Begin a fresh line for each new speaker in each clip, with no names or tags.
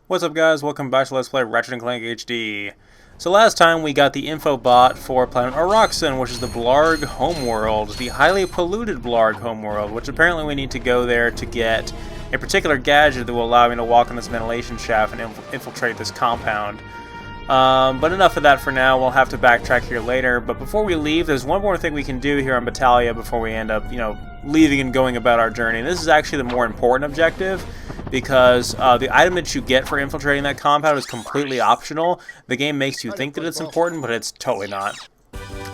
What's up, guys? Welcome back to Let's Play Ratchet and Clank HD. So last time we got the info bot for planet Oroxen, which is the Blarg homeworld, the highly polluted Blarg homeworld, which apparently we need to go there to get a particular gadget that will allow me to walk in this ventilation shaft and infiltrate this compound. But enough of that for now. We'll have to backtrack here later. But before we leave, there's one more thing we can do here on Batalia before we end up, leaving and going about our journey. And this is actually the more important objective, because the item that you get for infiltrating that compound is completely optional. The game makes you think that it's important, but it's totally not.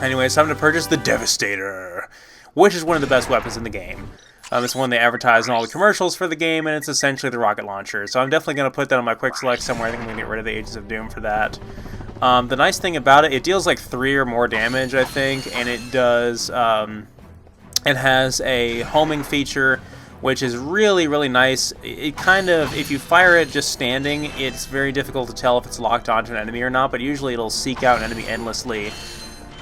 Anyway, it's time to purchase the Devastator, which is one of the best weapons in the game. It's one they advertise in all the commercials for the game, and it's essentially the rocket launcher. So I'm definitely going to put that on my quick select somewhere. I think I'm going to get rid of the Agents of Doom for that. The nice thing about it, it deals like 3 or more damage, I think, and it does. It has a homing feature, which is really, really nice. It kind of, if you fire it just standing, it's very difficult to tell if it's locked onto an enemy or not, but usually it'll seek out an enemy endlessly.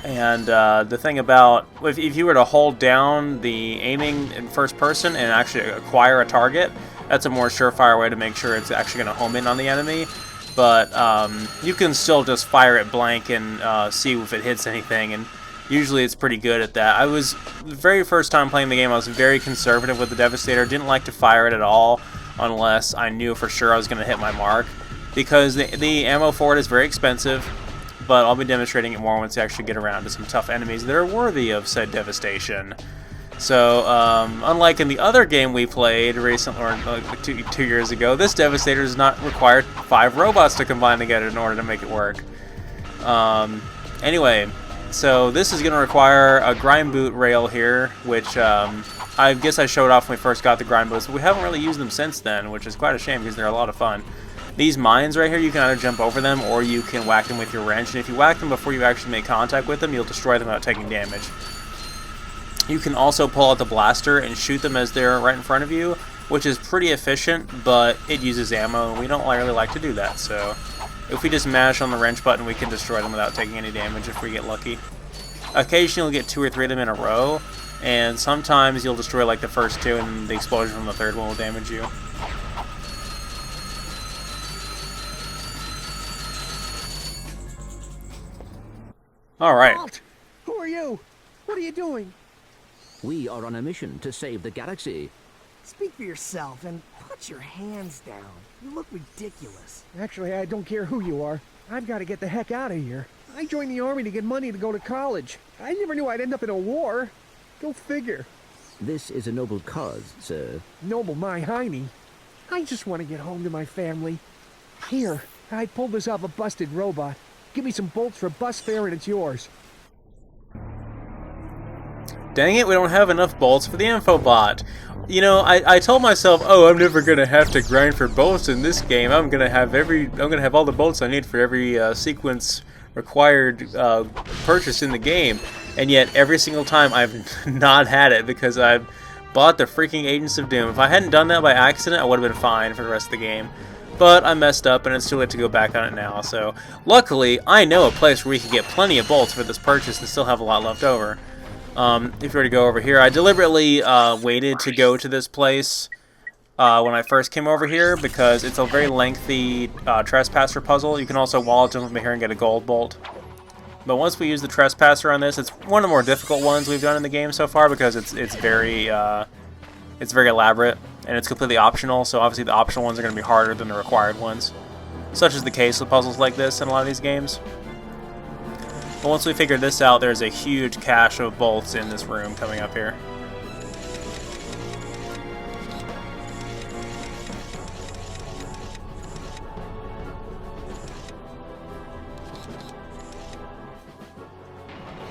And the thing about, if you were to hold down the aiming in first person and actually acquire a target, that's a more surefire way to make sure it's actually going to home in on the enemy. But you can still just fire it blank and see if it hits anything, and usually it's pretty good at that. The very first time playing the game, I was very conservative with the Devastator. Didn't like to fire it at all unless I knew for sure I was going to hit my mark, because the ammo for it is very expensive. But I'll be demonstrating it more once you actually get around to some tough enemies that are worthy of said devastation. So, unlike in the other game we played recently, or like two years ago, this Devastator does not require 5 robots to combine together in order to make it work. Anyway, so this is going to require a grind boot rail here, which I guess I showed off when we first got the grind boots, but we haven't really used them since then, which is quite a shame because they're a lot of fun. These mines right here, you can either jump over them or you can whack them with your wrench, and if you whack them before you actually make contact with them, you'll destroy them without taking damage. You can also pull out the blaster and shoot them as they're right in front of you, which is pretty efficient, but it uses ammo, and we don't really like to do that, so if we just mash on the wrench button, we can destroy them without taking any damage if we get lucky. Occasionally you'll get 2 or 3 of them in a row, and sometimes you'll destroy like the first 2, and the explosion from the third one will damage you. Alright.
Halt! Who are you? What are you doing?
We are on a mission to save the galaxy.
Speak for yourself and put your hands down. You look ridiculous.
Actually, I don't care who you are. I've got to get the heck out of here. I joined the army to get money to go to college. I never knew I'd end up in a war. Go figure.
This is a noble cause, sir.
Noble my hiney. I just want to get home to my family. Here, I pulled this off a busted robot. Give me some bolts for bus fare and it's yours.
Dang it, we don't have enough bolts for the info bot. You know, I told myself, oh, I'm never gonna have to grind for bolts in this game. I'm gonna have all the bolts I need for every sequence required purchase in the game. And yet, every single time I've not had it because I've bought the freaking Agents of Doom. If I hadn't done that by accident, I would have been fine for the rest of the game. But I messed up, and it's too late to go back on it now. So, luckily, I know a place where we can get plenty of bolts for this purchase and still have a lot left over. If you were to go over here, I deliberately waited to go to this place when I first came over here because it's a very lengthy trespasser puzzle. You can also wall jump over here and get a gold bolt. But once we use the trespasser on this, it's one of the more difficult ones we've done in the game so far because it's very elaborate and it's completely optional. So obviously the optional ones are going to be harder than the required ones, such is the case with puzzles like this in a lot of these games. But once we figure this out, there's a huge cache of bolts in this room coming up here.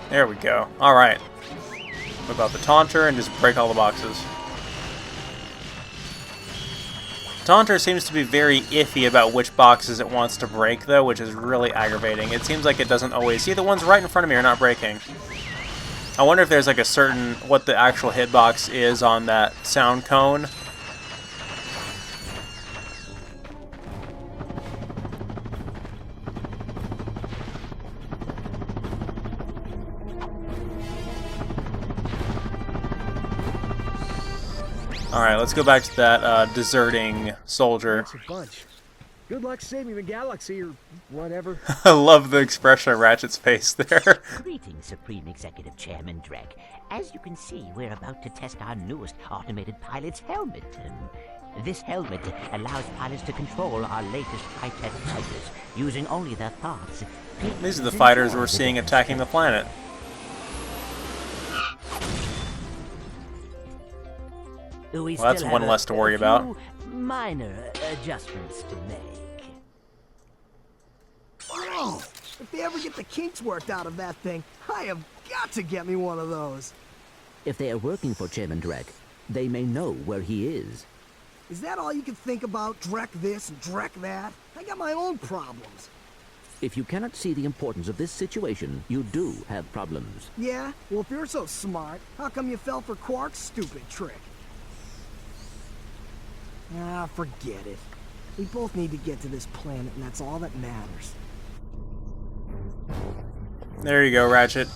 There we go. Alright. Whip out the taunter and just break all the boxes. Taunter seems to be very iffy about which boxes it wants to break, though, which is really aggravating. It seems like it doesn't always... See, the ones right in front of me are not breaking. I wonder if there's like a certain... what the actual hitbox is on that sound cone. Alright, let's go back to that deserting soldier.
That's a bunch. Good luck saving the galaxy or whatever.
I love the expression on Ratchet's face there.
Greetings, Supreme Executive Chairman Drek. As you can see, we're about to test our newest automated pilot's helmet. This helmet allows pilots to control our latest high-tech fighters using only their thoughts.
These are the fighters we're seeing attacking the planet.
Well,
that's one less to worry about.
Minor adjustments to make.
Oh, if they ever get the kinks worked out of that thing, I have got to get me one of those.
If they are working for Chairman Drek, they may know where he is.
Is that all you can think about? Drek this and Drek that? I got my own problems.
If you cannot see the importance of this situation, you do have problems.
Yeah? Well, if you're so smart, how come you fell for Quark's stupid trick? Ah, forget it. We both need to get to this planet, and that's all that matters.
There you go, Ratchet.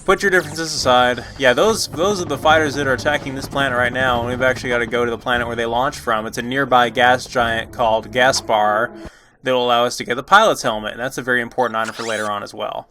Put your differences aside. Yeah, those are the fighters that are attacking this planet right now, and we've actually got to go to the planet where they launched from. It's a nearby gas giant called Gaspar that will allow us to get the pilot's helmet, and that's a very important item for later on as well.